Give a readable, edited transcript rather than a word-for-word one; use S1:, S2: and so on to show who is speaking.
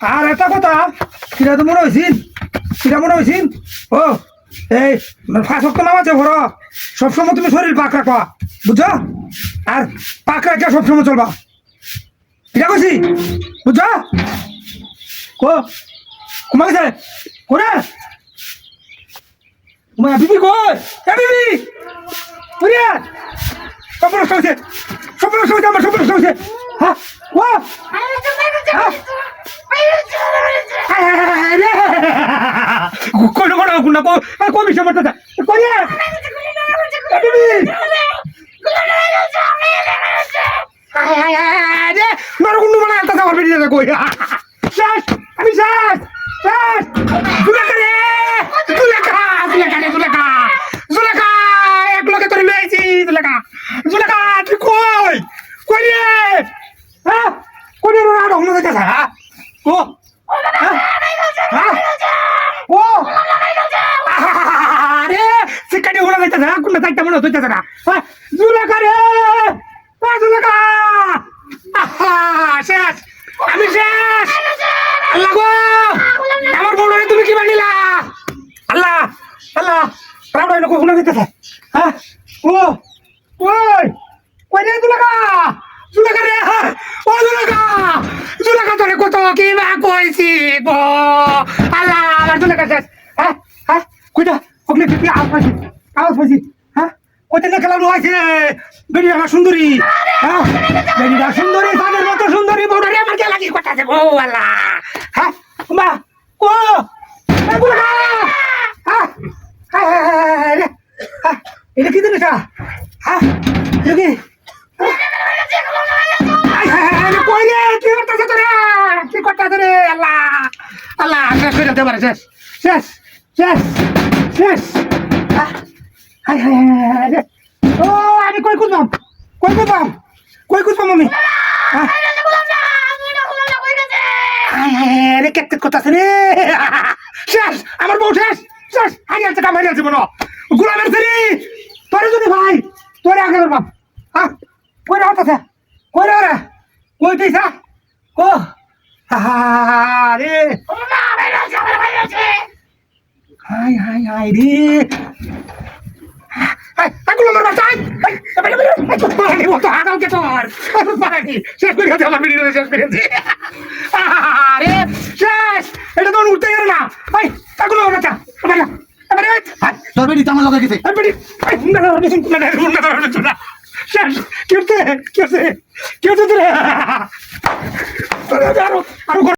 S1: আর একটা কথা, সেটা তো মনে হয়েছিল, সেটা মনে হয়েছিল ও এই ফাঁসক তো নামাচ্ছে ভরো, সবসময় তুমি শরীর পাক রাখবা, বুঝছো? আর পাক রাখা সবসময় চলবা, এটা কইছি, বুঝছো? কো কুমা গেছে কোনে কুমা বিবি কই এ বিবি বুড়িয়া সব নষ্ট হয়েছে, সব নষ্ট হয়েছে, আমার সব নষ্ট হয়েছে। হ্যাঁ ও কোনো কোনো গুণ না কবি সে মরতে করিয়া নরকুন্ডু মানে একটা আমার বেরিয়ে কই শেষ আমি শেষ শেষ জুলেখা রে জুলেখা জুলেখা রে জুলেখা জুলেখা এক লোকে করে লইছি জুলেখা জুলেখা তুই কই কই রে হ্যাঁ কই রে আর হলো যেতে হ্যাঁ ও হ্যাঁ ও আরে সিকাটি হলো যেতে না কোন তাইটা মনে হইতেছে না জুলেখা রে জুলেখা শেষ আমি শেষ আল্লাহ গো আমার বউরে তুমি কি বানিলা আল্লাহ আল্লাহ রাউডা লোক কোন দিতেছে হ্যাঁ ও ওই কই রে জুলেখা জুলেখা রে ও জুলেখা জুলেখা তোরে কত কি বা কইছি গো আল্লাহ আমার জুলেখা শেষ হ্যাঁ হ্যাঁ কইটা ওখানে কি আওয়াজ পাইছি হ্যাঁ কইতে না খেলা হইছে বেরি আমার সুন্দরী হ্যাঁ বেরিটা সুন্দরী তাদের মতো সুন্দরী বউটারে আমার কে লাগি কটাছে গো আল্লাহ হ্যাঁ মা কো এ বুড়া হ্যাঁ হ্যাঁ এটা কি দিন এটা হ্যাঁ এটা কি কই রে কি করতেছ তোরে কি করতেছ রে আল্লাহ আল্লাহ শেষ করে দিতে পারে শেষ শেষ শেষ শেষ হাই হাই হাই ও আমি কই কুদবাম কই কুদবাম কই কুদবাম আমি রে কেটে করতেছে রে শেষ আমার বউ শেষ শেষ হারিয়ে আছে কাম হারিয়ে আছে মনো গোলামের ছেলে তোরে যদি ভাই তোরে আগে করবাম হ্যাঁ কই রে হতাছে কই রে কই দিছা ও রে হাই হাই হাই রে আগুলো মার বাঁচাই পানি মতো আগাও কে তোর পানি শেষ করে গেছে আমার ভিডিও শেষ করে গেছে আরে শেষ এটা তো উঠতে গেল না ভাই আগুলো মার বাঁচা
S2: তোর বেটি আমার লগে গেছে
S1: শেষ কি হচ্ছে কি হচ্ছে কি হচ্ছে তোরে আরো আরো